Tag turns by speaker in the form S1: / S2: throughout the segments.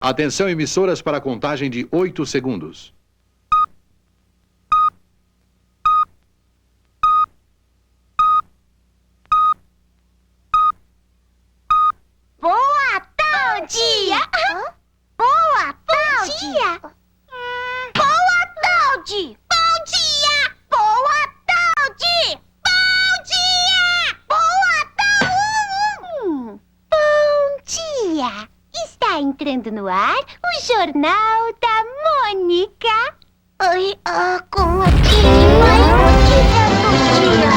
S1: Atenção, emissoras, para a contagem de 8 segundos.
S2: Boa tarde! Boa tarde! Boa tarde! Bom dia! Boa tarde! Bom dia! Boa tarde! Bom dia! Está entrando no ar o Jornal da Mônica. Oi, como aqui? Bom dia!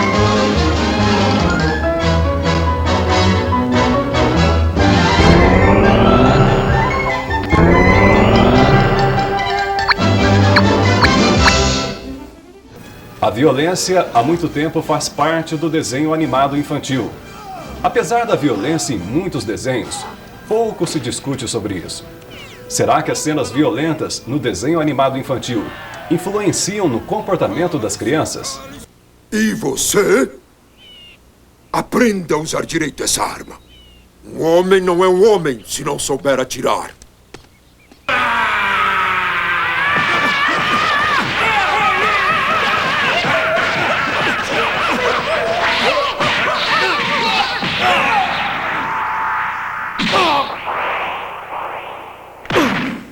S3: A violência, há muito tempo, faz parte do desenho animado infantil. Apesar da violência em muitos desenhos, pouco se discute sobre isso. Será que as cenas violentas no desenho animado infantil influenciam no comportamento das crianças?
S4: E você? Aprenda a usar direito essa arma. Um homem não é um homem se não souber atirar.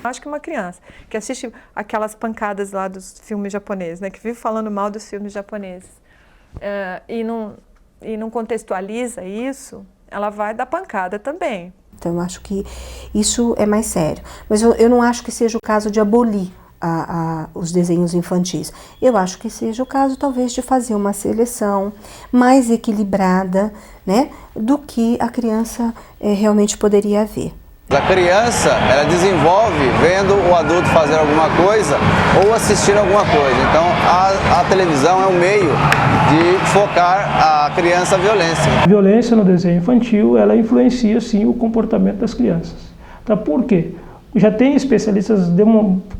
S5: Acho que uma criança que assiste aquelas pancadas lá dos filmes japoneses, né, que vive falando mal dos filmes japoneses, e não contextualiza isso, ela vai dar pancada também.
S6: Então, eu acho que isso é mais sério. Mas eu não acho que seja o caso de abolir os desenhos infantis. Eu acho que seja o caso, talvez, de fazer uma seleção mais equilibrada, né, do que a criança realmente poderia ver.
S7: A criança, ela desenvolve vendo o adulto fazer alguma coisa ou assistindo alguma coisa. Então, a televisão é um meio de focar a criança à violência.
S8: A violência no desenho infantil, ela influencia, sim, o comportamento das crianças. Tá? Por quê? Já tem especialistas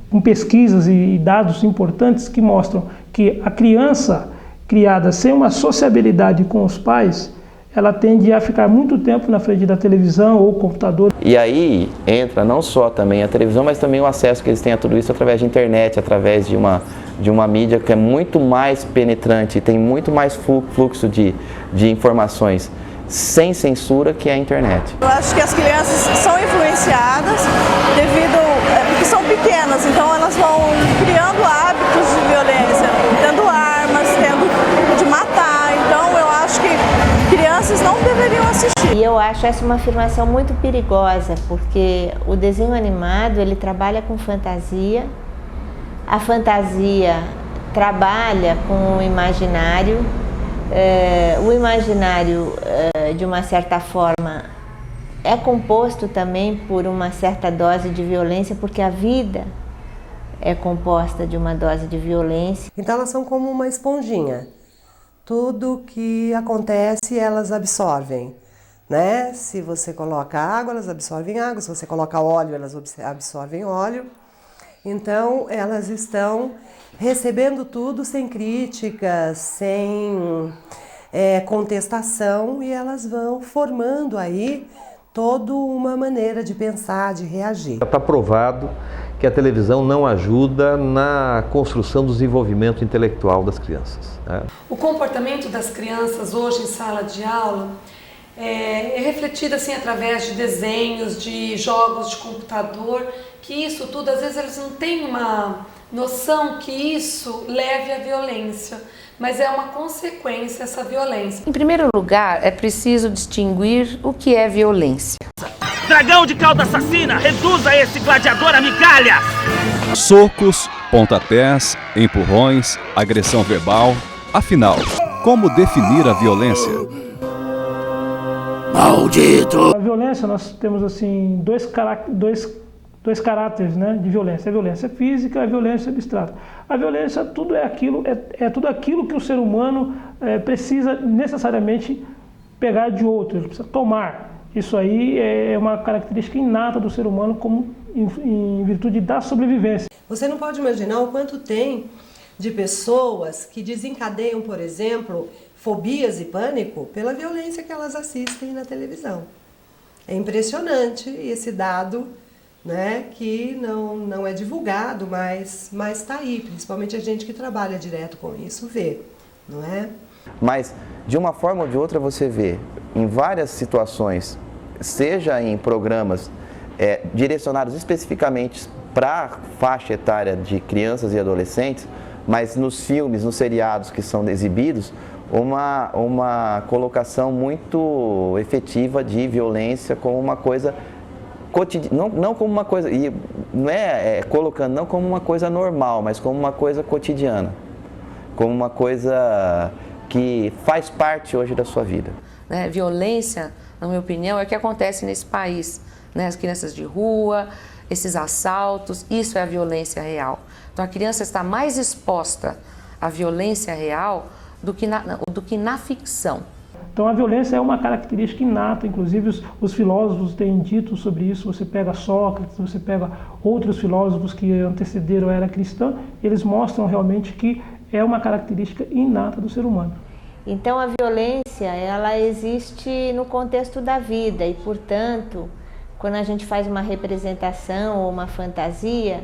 S8: com pesquisas e dados importantes que mostram que a criança criada sem uma sociabilidade com os pais, ela tende a ficar muito tempo na frente da televisão ou computador.
S9: E aí entra não só também a televisão, mas também o acesso que eles têm a tudo isso através de internet, através de uma mídia que é muito mais penetrante, tem muito mais fluxo de informações sem censura que a internet.
S10: Eu acho que as crianças são influenciadas porque são pequenas, então elas vão criando hábitos de violência, tendo armas, tendo de matar, então eu acho que crianças não deveriam assistir.
S11: E eu acho essa uma afirmação muito perigosa, porque o desenho animado, ele trabalha com fantasia, a fantasia trabalha com o imaginário, de uma certa forma, é composto também por uma certa dose de violência, porque a vida é composta de uma dose de violência.
S12: Então elas são como uma esponjinha. Tudo que acontece, elas absorvem, né? Se você coloca água, elas absorvem água. Se você coloca óleo, elas absorvem óleo. Então, elas estão recebendo tudo sem críticas, sem contestação, e elas vão formando aí toda uma maneira de pensar, de reagir.
S13: Está provado que a televisão não ajuda na construção do desenvolvimento intelectual das crianças, né?
S14: O comportamento das crianças hoje em sala de aula é refletido assim através de desenhos, de jogos de computador, que isso tudo, às vezes eles não têm uma noção que isso leve à violência, mas é uma consequência essa violência.
S15: Em primeiro lugar, é preciso distinguir o que é violência.
S16: Dragão de cauda assassina, reduza esse gladiador a migalhas!
S3: Socos, pontapés, empurrões, agressão verbal. Afinal, como definir a violência?
S8: Maldito! A violência, nós temos assim dois caráteres, né, de violência. A violência física e a violência abstrata. A violência tudo é tudo aquilo que o ser humano precisa necessariamente pegar de outro, ele precisa tomar. Isso aí é uma característica inata do ser humano como em virtude da sobrevivência.
S12: Você não pode imaginar o quanto tem de pessoas que desencadeiam, por exemplo, fobias e pânico pela violência que elas assistem na televisão. É impressionante esse dado né, que não é divulgado, mas está aí, principalmente a gente que trabalha direto com isso vê, não é?
S9: Mas, de uma forma ou de outra, você vê em várias situações, seja em programas direcionados especificamente para a faixa etária de crianças e adolescentes, mas nos filmes, nos seriados que são exibidos, uma colocação muito efetiva de violência como uma coisa cotidiana, não como uma coisa, e não colocando não como uma coisa normal, mas como uma coisa cotidiana, como uma coisa que faz parte hoje da sua vida.
S15: Violência, na minha opinião, é o que acontece nesse país. As crianças de rua, esses assaltos, isso é a violência real. Então a criança está mais exposta à violência real do que na ficção.
S8: Então a violência é uma característica inata, inclusive os filósofos têm dito sobre isso. Você pega Sócrates, você pega outros filósofos que antecederam a era cristã, eles mostram realmente que é uma característica inata do ser humano.
S11: Então a violência, ela existe no contexto da vida e, portanto, quando a gente faz uma representação ou uma fantasia,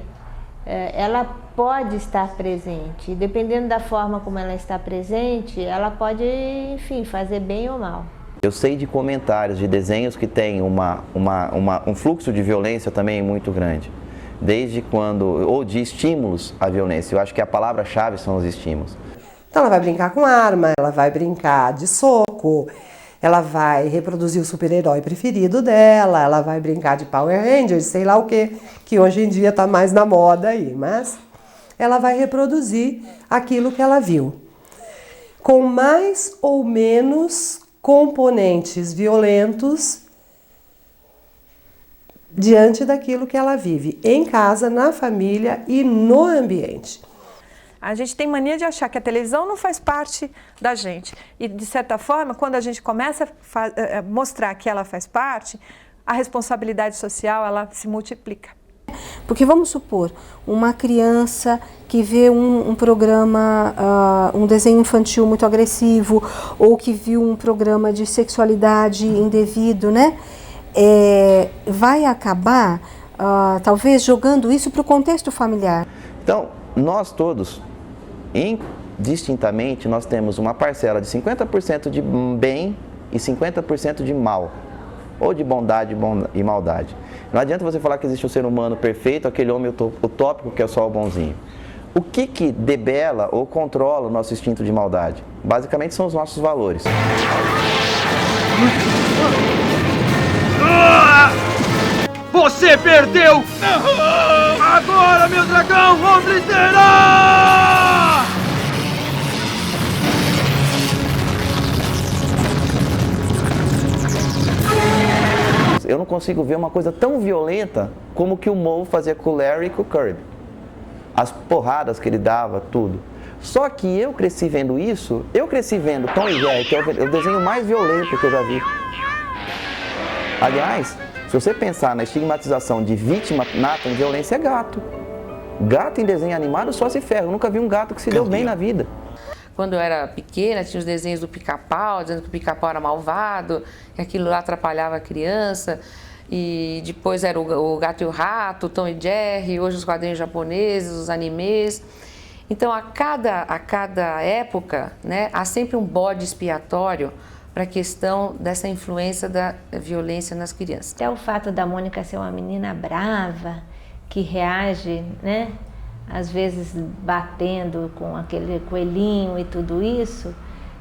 S11: ela pode estar presente. E dependendo da forma como ela está presente, ela pode, enfim, fazer bem ou mal.
S9: Eu sei de comentários, de desenhos que têm um fluxo de violência também muito grande. Desde quando, ou de estímulos à violência. Eu acho que a palavra-chave são os estímulos.
S12: Então ela vai brincar com arma, ela vai brincar de soco, ela vai reproduzir o super-herói preferido dela, ela vai brincar de Power Rangers, sei lá o que hoje em dia está mais na moda aí, mas ela vai reproduzir aquilo que ela viu. Com mais ou menos componentes violentos diante daquilo que ela vive em casa, na família e no ambiente.
S5: A gente tem mania de achar que a televisão não faz parte da gente. E, de certa forma, quando a gente começa a mostrar que ela faz parte, a responsabilidade social ela se multiplica.
S6: Porque vamos supor, uma criança que vê um programa, um desenho infantil muito agressivo, ou que viu um programa de sexualidade indevido, né? Vai acabar, talvez, jogando isso para o contexto familiar.
S9: Então, nós todos, indistintamente, nós temos uma parcela de 50% de bem e 50% de mal, ou de bondade e maldade. Não adianta você falar que existe um ser humano perfeito, aquele homem utópico que é só o bonzinho. O que debela ou controla o nosso instinto de maldade? Basicamente são os nossos valores.
S16: Você perdeu! Agora, meu dragão, obliterar!
S9: Eu não consigo ver uma coisa tão violenta como o que o Moe fazia com o Larry e com o Kirby. As porradas que ele dava, tudo. Só que eu cresci vendo isso, eu cresci vendo Tom e Jerry, que é o desenho mais violento que eu já vi. Aliás, se você pensar na estigmatização de vítima nata em violência, é gato. Gato em desenho animado só se ferra. Eu nunca vi um gato que se deu bem na vida.
S15: Quando eu era pequena, tinha os desenhos do Pica-Pau, dizendo que o Pica-Pau era malvado, que aquilo lá atrapalhava a criança. E depois era o Gato e o Rato, Tom e Jerry, hoje os quadrinhos japoneses, os animes. Então, a cada época, né, há sempre um bode expiatório para a questão dessa influência da violência nas crianças.
S11: Até o fato da Mônica ser uma menina brava, que reage, né, às vezes batendo com aquele coelhinho e tudo isso,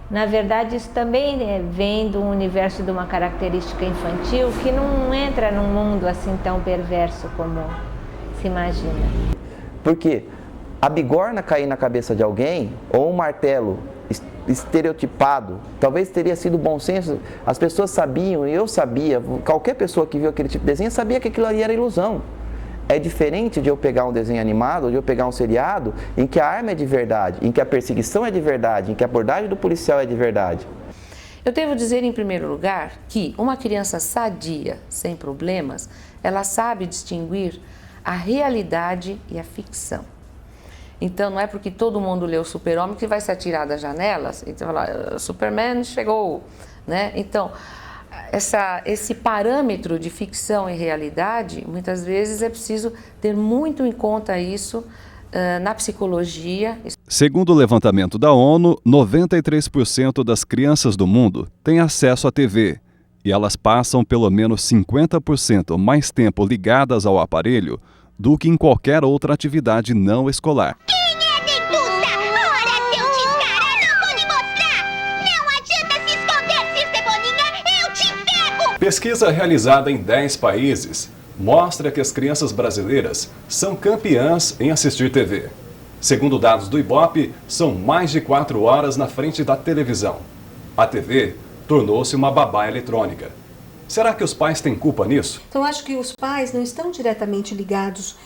S11: na verdade isso também vem do universo de uma característica infantil que não entra num mundo assim tão perverso como se imagina.
S9: Porque a bigorna cair na cabeça de alguém, ou um martelo estereotipado, talvez teria sido bom senso, as pessoas sabiam, e eu sabia, qualquer pessoa que viu aquele tipo de desenho sabia que aquilo ali era ilusão. É diferente de eu pegar um desenho animado, ou de eu pegar um seriado, em que a arma é de verdade, em que a perseguição é de verdade, em que a abordagem do policial é de verdade.
S15: Eu devo dizer, em primeiro lugar, que uma criança sadia, sem problemas, ela sabe distinguir a realidade e a ficção. Então, não é porque todo mundo lê o Super-Homem que vai se atirar das janelas e falar, Superman chegou, né? Então, esse parâmetro de ficção e realidade, muitas vezes é preciso ter muito em conta isso na psicologia.
S3: Segundo o levantamento da ONU, 93% das crianças do mundo têm acesso à TV e elas passam pelo menos 50% mais tempo ligadas ao aparelho do que em qualquer outra atividade não escolar. Pesquisa realizada em 10 países mostra que as crianças brasileiras são campeãs em assistir TV. Segundo dados do Ibope, são mais de 4 horas na frente da televisão. A TV tornou-se uma babá eletrônica. Será que os pais têm culpa nisso?
S6: Então, acho que os pais não estão diretamente ligados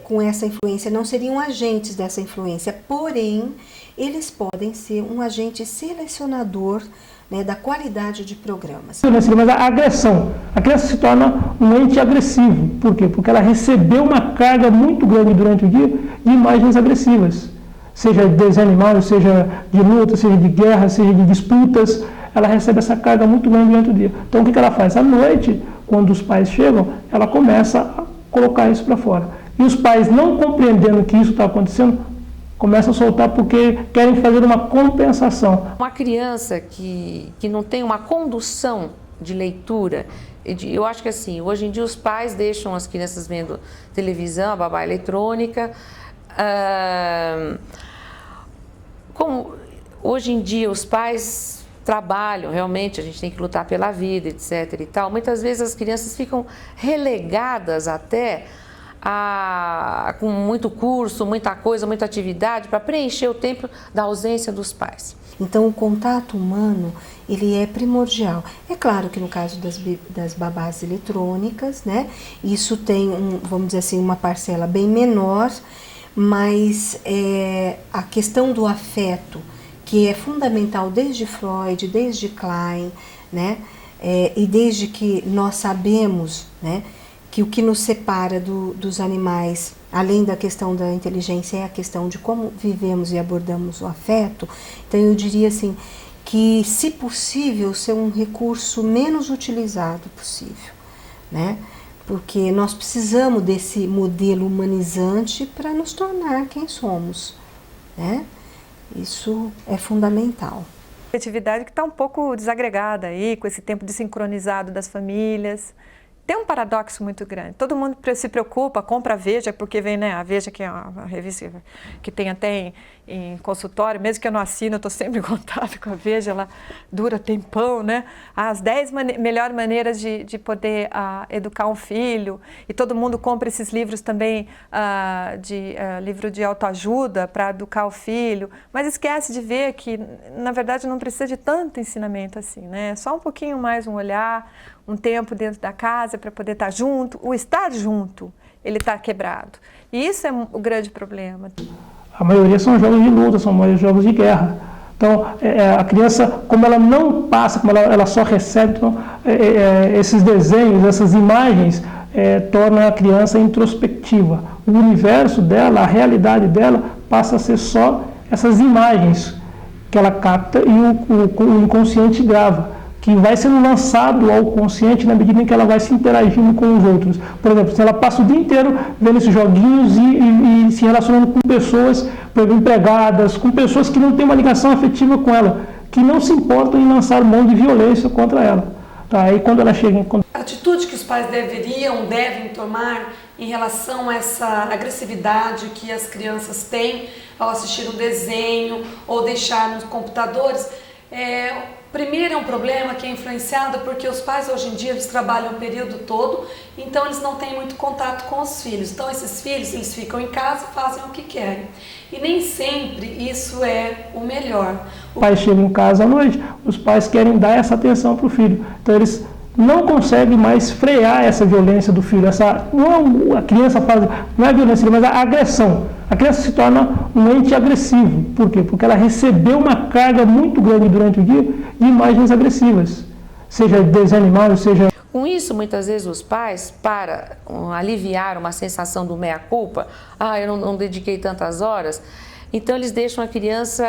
S6: com essa influência, não seriam agentes dessa influência, porém, eles podem ser um agente selecionador, né, da qualidade de programas.
S8: Mas a agressão, a criança se torna um ente agressivo. Por quê? Porque ela recebeu uma carga muito grande durante o dia de imagens agressivas. Seja de desenho animado, seja de luta, seja de guerra, seja de disputas, ela recebe essa carga muito grande durante o dia. Então o que ela faz? À noite, quando os pais chegam, ela começa a colocar isso para fora. E os pais, não compreendendo que isso está acontecendo, começam a soltar porque querem fazer uma compensação.
S15: Uma criança que não tem uma condução de leitura, eu acho que assim, hoje em dia os pais deixam as crianças vendo televisão, a babá eletrônica. Como hoje em dia os pais trabalham, realmente a gente tem que lutar pela vida, etc. e tal, muitas vezes as crianças ficam relegadas até com muito curso, muita coisa, muita atividade para preencher o tempo da ausência dos pais.
S6: Então o contato humano, ele é primordial. É claro que no caso das babás eletrônicas, né, isso tem, vamos dizer assim, uma parcela bem menor, mas a questão do afeto, que é fundamental desde Freud, desde Klein, né, e desde que nós sabemos, né, que o que nos separa dos animais, além da questão da inteligência, é a questão de como vivemos e abordamos o afeto. Então eu diria assim, que se possível, ser um recurso menos utilizado possível, né? Porque nós precisamos desse modelo humanizante para nos tornar quem somos, né? Isso é fundamental.
S5: A atividade que está um pouco desagregada aí, com esse tempo desincronizado das famílias. Tem um paradoxo muito grande. Todo mundo se preocupa, compra a Veja, porque vem, né, a Veja, que é uma revista que tem até em consultório, mesmo que eu não assino, eu estou sempre em contato com a Veja, ela dura tempão, né? As 10 melhores maneiras de poder educar um filho, e todo mundo compra esses livros também, livro de autoajuda para educar o filho, mas esquece de ver que, na verdade, não precisa de tanto ensinamento assim, né? Só um pouquinho mais, um olhar, um tempo dentro da casa para poder estar junto. O estar junto, ele está quebrado. E isso é o grande problema.
S8: A maioria são jogos de luta, são jogos de guerra. Então, a criança, como ela não passa, como ela só recebe, então, esses desenhos, essas imagens, tornam a criança introspectiva. O universo dela, a realidade dela, passa a ser só essas imagens que ela capta e o inconsciente grava, que vai sendo lançado ao consciente na medida em que ela vai se interagindo com os outros. Por exemplo, se ela passa o dia inteiro vendo esses joguinhos e se relacionando com pessoas, por exemplo, empregadas, com pessoas que não têm uma ligação afetiva com ela, que não se importam em lançar mão de violência contra ela. Tá? Aí quando ela chega em...
S14: A atitude que os pais devem tomar em relação a essa agressividade que as crianças têm ao assistir um desenho ou deixar nos computadores, primeiro é um problema que é influenciado porque os pais hoje em dia eles trabalham o período todo, então eles não têm muito contato com os filhos. Então esses filhos eles ficam em casa e fazem o que querem. E nem sempre isso é o melhor.
S8: O pai chega em casa à noite, os pais querem dar essa atenção para o filho. Então eles não conseguem mais frear essa violência do filho. A criança faz, não é violência, mas a agressão. A criança se torna um ente agressivo. Por quê? Porque ela recebeu uma carga muito grande durante o dia de imagens agressivas. Seja de desenho animado, seja...
S15: Com isso, muitas vezes os pais, para aliviar uma sensação do meia-culpa, eu não dediquei tantas horas, Então eles deixam a criança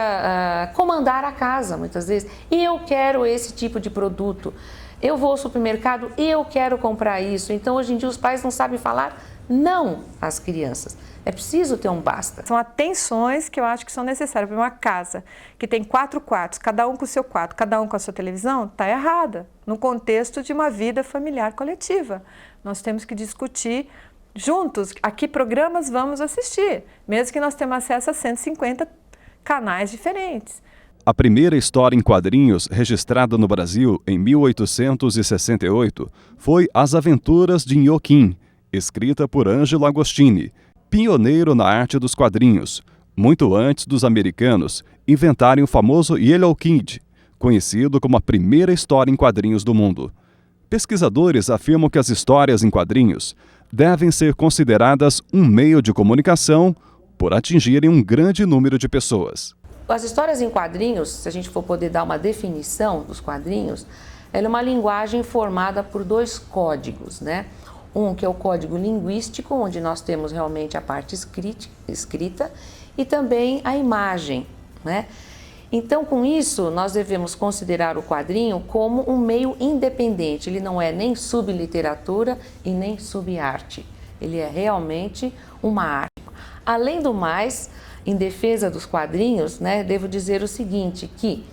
S15: comandar a casa, muitas vezes. Eu quero esse tipo de produto. Eu vou ao supermercado e eu quero comprar isso. Então hoje em dia os pais não sabem falar não às crianças. É preciso ter um basta.
S5: São atenções que eu acho que são necessárias. Para uma casa que tem 4 quartos, cada um com o seu quarto, cada um com a sua televisão, está errada. No contexto de uma vida familiar coletiva. Nós temos que discutir juntos a que programas vamos assistir, mesmo que nós tenhamos acesso a 150 canais diferentes.
S3: A primeira história em quadrinhos registrada no Brasil em 1868 foi As Aventuras de Nhoquim, escrita por Ângelo Agostini, pioneiro na arte dos quadrinhos, muito antes dos americanos inventarem o famoso Yellow Kid, conhecido como a primeira história em quadrinhos do mundo. Pesquisadores afirmam que as histórias em quadrinhos devem ser consideradas um meio de comunicação por atingirem um grande número de pessoas.
S15: As histórias em quadrinhos, se a gente for poder dar uma definição dos quadrinhos, ela é uma linguagem formada por 2 códigos, né? Um que é o código linguístico, onde nós temos realmente a parte escrita e também a imagem, né? Então, com isso, nós devemos considerar o quadrinho como um meio independente. Ele não é nem subliteratura e nem subarte. Ele é realmente uma arte. Além do mais, em defesa dos quadrinhos, né, devo dizer o seguinte, que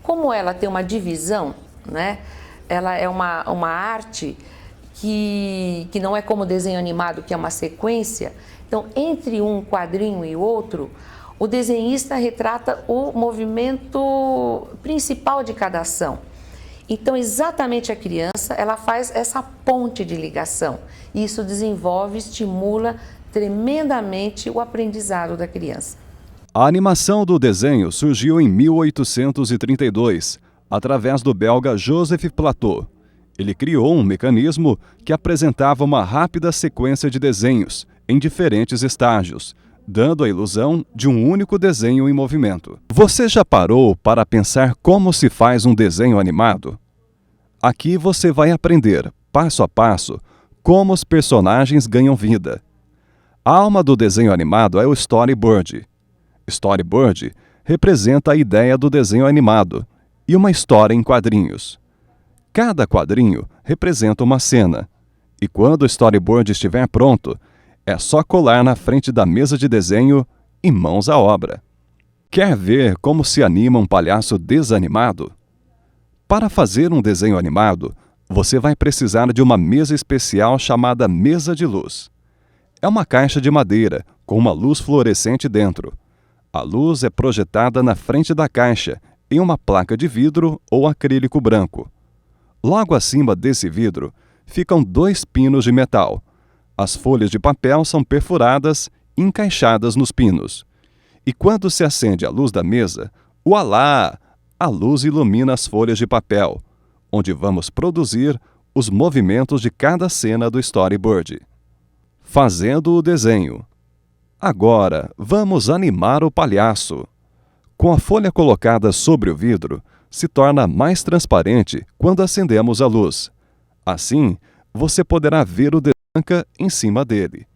S15: como ela tem uma divisão, né, ela é uma arte que não é como desenho animado, que é uma sequência. Então, entre um quadrinho e outro, o desenhista retrata o movimento principal de cada ação. Então, exatamente a criança, ela faz essa ponte de ligação. E isso desenvolve, estimula tremendamente o aprendizado da criança.
S3: A animação do desenho surgiu em 1832, através do belga Joseph Plateau. Ele criou um mecanismo que apresentava uma rápida sequência de desenhos em diferentes estágios, dando a ilusão de um único desenho em movimento. Você já parou para pensar como se faz um desenho animado? Aqui você vai aprender, passo a passo, como os personagens ganham vida. A alma do desenho animado é o storyboard. Storyboard representa a ideia do desenho animado e uma história em quadrinhos. Cada quadrinho representa uma cena, e quando o storyboard estiver pronto, é só colar na frente da mesa de desenho e mãos à obra. Quer ver como se anima um palhaço desanimado? Para fazer um desenho animado, você vai precisar de uma mesa especial chamada mesa de luz. É uma caixa de madeira com uma luz fluorescente dentro. A luz é projetada na frente da caixa em uma placa de vidro ou acrílico branco. Logo acima desse vidro ficam 2 pinos de metal. As folhas de papel são perfuradas e encaixadas nos pinos. E quando se acende a luz da mesa, ualá! A luz ilumina as folhas de papel, onde vamos produzir os movimentos de cada cena do storyboard. Fazendo o desenho. Agora, vamos animar o palhaço. Com a folha colocada sobre o vidro, se torna mais transparente quando acendemos a luz. Assim, você poderá ver o desenho em cima dele.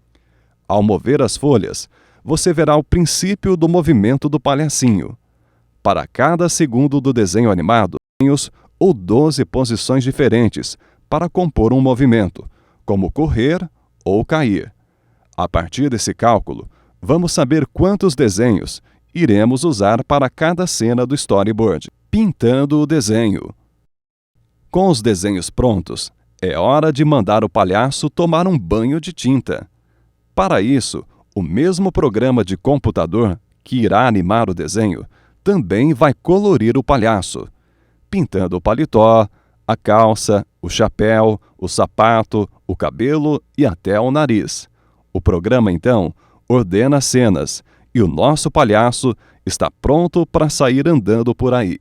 S3: Ao mover as folhas, você verá o princípio do movimento do palhacinho. Para cada segundo do desenho animado, ou 12 posições diferentes para compor um movimento, como correr ou cair. A partir desse cálculo, vamos saber quantos desenhos iremos usar para cada cena do storyboard. Pintando o desenho. Com os desenhos prontos, é hora de mandar o palhaço tomar um banho de tinta. Para isso, o mesmo programa de computador que irá animar o desenho também vai colorir o palhaço, pintando o paletó, a calça, o chapéu, o sapato, o cabelo e até o nariz. O programa, então, ordena as cenas e o nosso palhaço está pronto para sair andando por aí.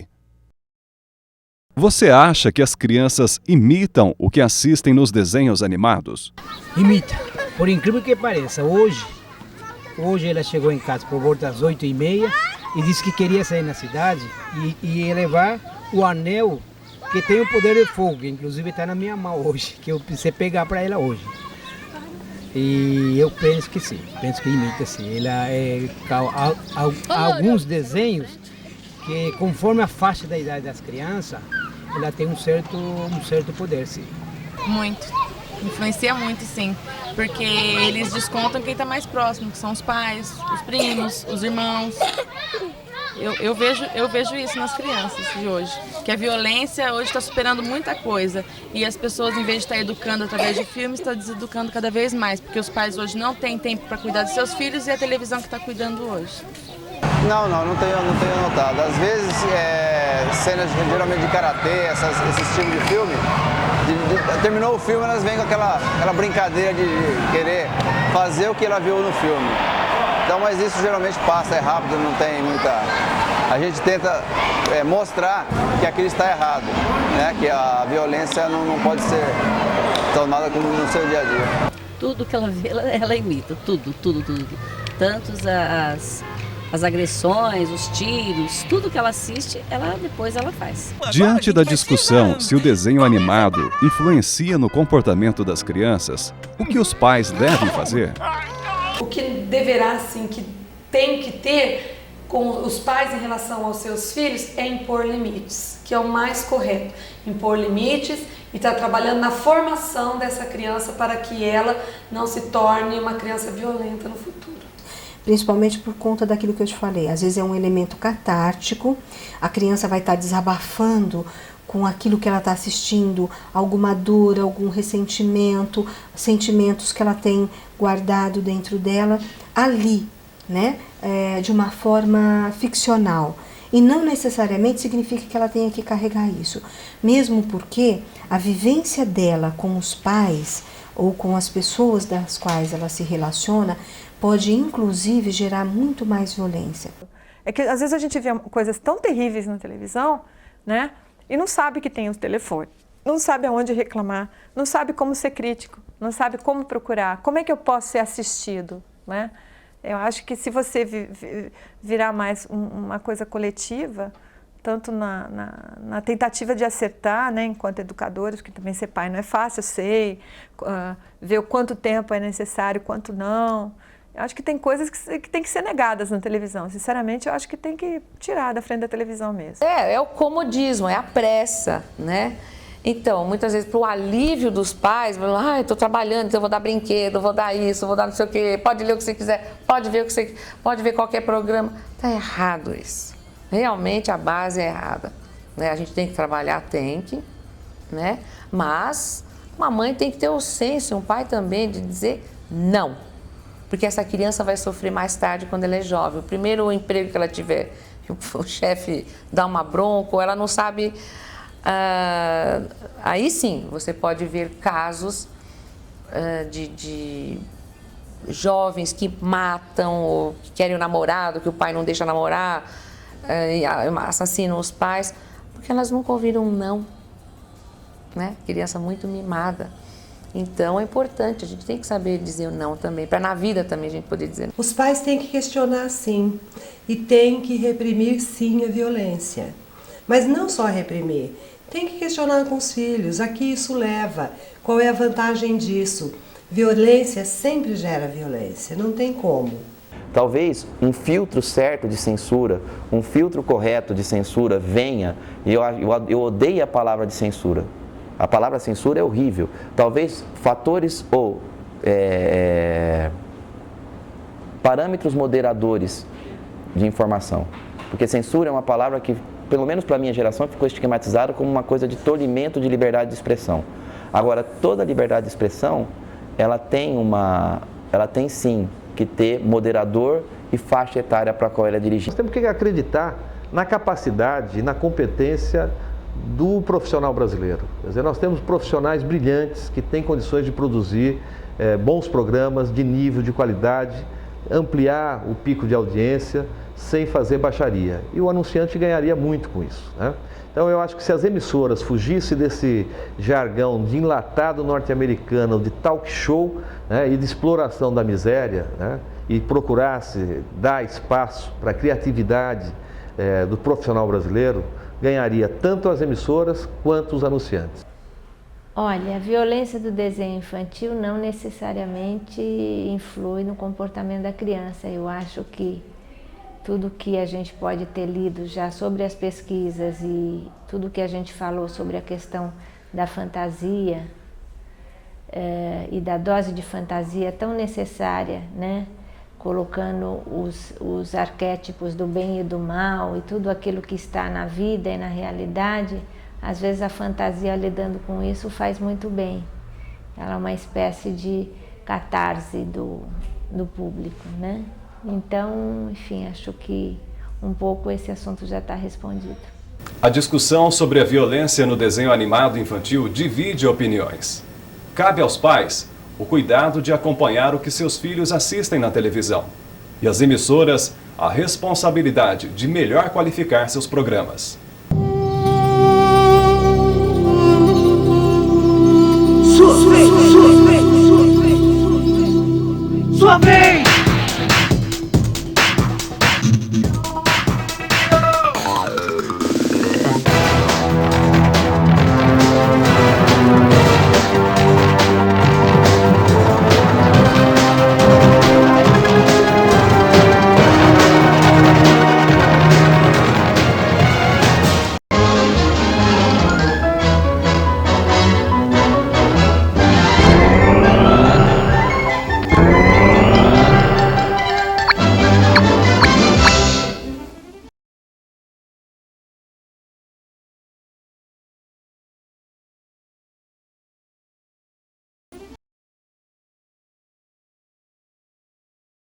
S3: Você acha que as crianças imitam o que assistem nos desenhos animados?
S17: Imita. Por incrível que pareça, hoje ela chegou em casa por volta das 8h30 e disse que queria sair na cidade e ia levar o anel que tem o poder de fogo, que inclusive está na minha mão hoje, que eu precisei pegar para ela hoje. E eu penso que sim, penso que imita sim. Há alguns desenhos que, conforme a faixa da idade das crianças, ela tem um certo poder, sim.
S18: Muito. Influencia muito, sim. Porque eles descontam quem está mais próximo, que são os pais, os primos, os irmãos. Eu vejo isso nas crianças de hoje, que a violência hoje está superando muita coisa e as pessoas, em vez de estar educando através de filmes, estão deseducando cada vez mais, porque os pais hoje não têm tempo para cuidar dos seus filhos e a televisão que está cuidando hoje.
S7: Não tenho notado. Às vezes, cenas geralmente de karatê, esse tipo de filme, terminou o filme, elas vêm com aquela brincadeira de querer fazer o que ela viu no filme. Então, mas isso geralmente passa, é rápido, não tem muita... A gente tenta mostrar que aquilo está errado, né? Que a violência não pode ser tomada como no seu dia a dia.
S19: Tudo que ela vê, ela imita, tudo. Tanto as agressões, os tiros, tudo que ela assiste, depois ela faz.
S3: Diante da discussão se o desenho animado influencia no comportamento das crianças, o que os pais devem fazer?
S14: O que deverá, sim, que tem que ter com os pais em relação aos seus filhos é impor limites, que é o mais correto. Impor limites e estar trabalhando na formação dessa criança para que ela não se torne uma criança violenta no futuro.
S6: Principalmente por conta daquilo que eu te falei. Às vezes é um elemento catártico, a criança vai estar desabafando com aquilo que ela está assistindo, alguma dor, algum ressentimento, sentimentos que ela tem guardado dentro dela, ali, né, de uma forma ficcional. E não necessariamente significa que ela tenha que carregar isso, mesmo porque a vivência dela com os pais ou com as pessoas das quais ela se relaciona pode inclusive gerar muito mais violência.
S5: É que às vezes a gente vê coisas tão terríveis na televisão, né? E não sabe que tem o telefone, não sabe aonde reclamar, não sabe como ser crítico, não sabe como procurar, como é que eu posso ser assistido, né? Eu acho que se você virar mais uma coisa coletiva, tanto na tentativa de acertar, né, enquanto educadores, porque também ser pai não é fácil, eu sei, ver o quanto tempo é necessário, quanto não. Eu acho que tem coisas que tem que ser negadas na televisão. Sinceramente, eu acho que tem que tirar da frente da televisão mesmo.
S15: É o comodismo, é a pressa, né? Então, muitas vezes, para o alívio dos pais, eu estou trabalhando, então eu vou dar brinquedo, vou dar isso, vou dar não sei o quê, pode ler o que você quiser, pode ver qualquer programa. Está errado isso. Realmente a base é errada. Né? A gente tem que trabalhar, né? Mas uma mãe tem que ter o senso, um pai também, de dizer não. Porque essa criança vai sofrer mais tarde quando ela é jovem. O primeiro emprego que ela tiver, o chefe dá uma bronca, ou ela não sabe... aí sim, você pode ver casos de jovens que matam ou que querem o namorado, que o pai não deixa namorar, e assassinam os pais, porque elas nunca ouviram um não. Né? Criança muito mimada. Então é importante, a gente tem que saber dizer o não também, para na vida também a gente poder dizer não.
S12: Os pais têm que questionar sim, e têm que reprimir sim a violência. Mas não só reprimir, tem que questionar com os filhos, a que isso leva, qual é a vantagem disso. Violência sempre gera violência, não tem como.
S9: Talvez um filtro certo de censura, um filtro correto de censura venha, e eu odeio a palavra de censura. A palavra censura é horrível. Talvez fatores ou parâmetros moderadores de informação. Porque censura é uma palavra que, pelo menos para a minha geração, ficou estigmatizada como uma coisa de tolimento de liberdade de expressão. Agora, toda liberdade de expressão, ela tem sim que ter moderador e faixa etária para a qual ela é dirigida.
S13: Nós temos que acreditar na capacidade e na competência do profissional brasileiro. Quer dizer, nós temos profissionais brilhantes que têm condições de produzir bons programas de nível, de qualidade, ampliar o pico de audiência sem fazer baixaria. E o anunciante ganharia muito com isso, né? Então eu acho que se as emissoras fugissem desse jargão de enlatado norte-americano, de talk show, né, e de exploração da miséria, né, e procurasse dar espaço para a criatividade do profissional brasileiro, ganharia tanto as emissoras quanto os anunciantes.
S11: Olha, a violência do desenho infantil não necessariamente influi no comportamento da criança. Eu acho que tudo que a gente pode ter lido já sobre as pesquisas e tudo que a gente falou sobre a questão da fantasia e da dose de fantasia tão necessária, né? Colocando os arquétipos do bem e do mal e tudo aquilo que está na vida e na realidade, às vezes a fantasia lidando com isso faz muito bem. Ela é uma espécie de catarse do público, né? Então, enfim, acho que um pouco esse assunto já está respondido.
S3: A discussão sobre a violência no desenho animado infantil divide opiniões. Cabe aos pais o cuidado de acompanhar o que seus filhos assistem na televisão. E às emissoras, a responsabilidade de melhor qualificar seus programas.